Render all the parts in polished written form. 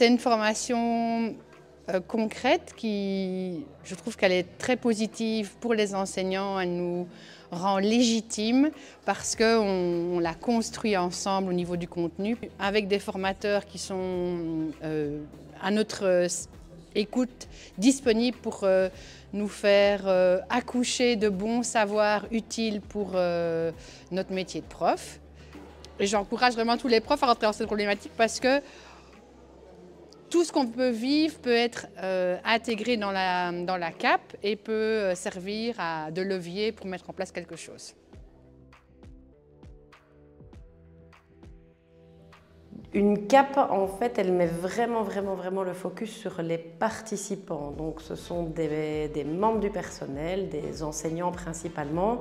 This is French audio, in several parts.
C'est une formation concrète qui, je trouve qu'elle est très positive pour les enseignants. Elle nous rend légitimes parce qu'on l'a construit ensemble au niveau du contenu avec des formateurs qui sont à notre écoute disponibles pour nous faire accoucher de bons savoirs utiles pour notre métier de prof. Et j'encourage vraiment tous les profs à rentrer dans cette problématique parce que tout ce qu'on peut vivre peut être intégré dans la CAP et peut servir de levier pour mettre en place quelque chose. Une CAP, en fait, elle met vraiment le focus sur les participants. Donc, ce sont des membres du personnel, des enseignants principalement,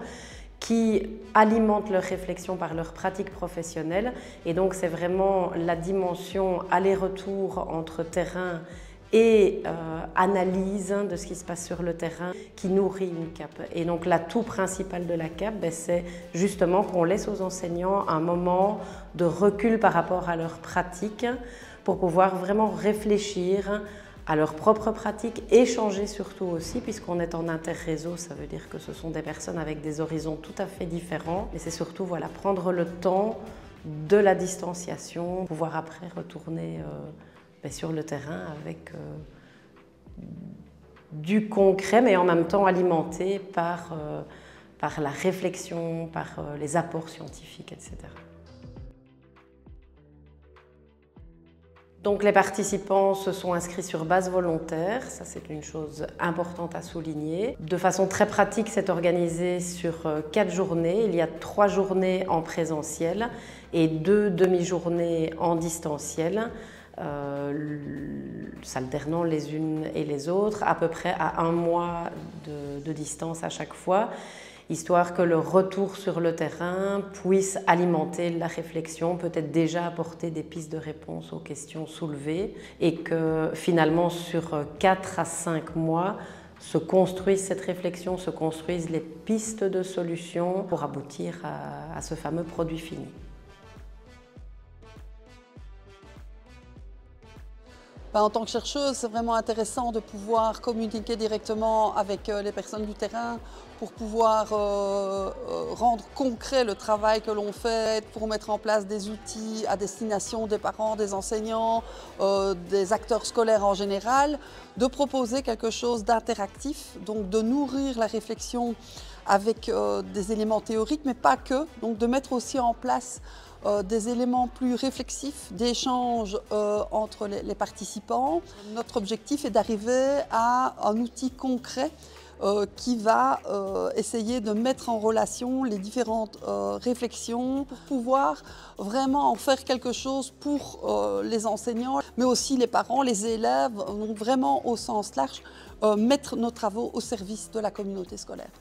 qui alimentent leur réflexion par leur pratique professionnelle. Et donc, c'est vraiment la dimension aller-retour entre terrain et analyse de ce qui se passe sur le terrain qui nourrit une CAP. Et donc, l'atout principal de la CAP, c'est justement qu'on laisse aux enseignants un moment de recul par rapport à leur pratique pour pouvoir vraiment réfléchir à leur propre pratique, échanger surtout aussi, puisqu'on est en interréseau, ça veut dire que ce sont des personnes avec des horizons tout à fait différents. Mais c'est surtout prendre le temps de la distanciation, pouvoir après retourner sur le terrain avec du concret, mais en même temps alimenté par la réflexion, par les apports scientifiques, etc. Donc les participants se sont inscrits sur base volontaire, ça c'est une chose importante à souligner. De façon très pratique, c'est organisé sur 4 journées. Il y a 3 journées en présentiel et 2 demi-journées en distanciel, s'alternant les unes et les autres, à peu près à 1 mois de distance à chaque fois, histoire que le retour sur le terrain puisse alimenter la réflexion, peut-être déjà apporter des pistes de réponse aux questions soulevées et que finalement sur 4 à 5 mois se construise cette réflexion, se construisent les pistes de solutions pour aboutir à ce fameux produit fini. En tant que chercheuse, c'est vraiment intéressant de pouvoir communiquer directement avec les personnes du terrain pour pouvoir rendre concret le travail que l'on fait, pour mettre en place des outils à destination des parents, des enseignants, des acteurs scolaires en général, de proposer quelque chose d'interactif, donc de nourrir la réflexion avec des éléments théoriques, mais pas que, donc de mettre aussi en place des éléments plus réflexifs, d'échange entre les participants. Notre objectif est d'arriver à un outil concret qui va essayer de mettre en relation les différentes réflexions pour pouvoir vraiment en faire quelque chose pour les enseignants, mais aussi les parents, les élèves, donc vraiment au sens large, mettre nos travaux au service de la communauté scolaire.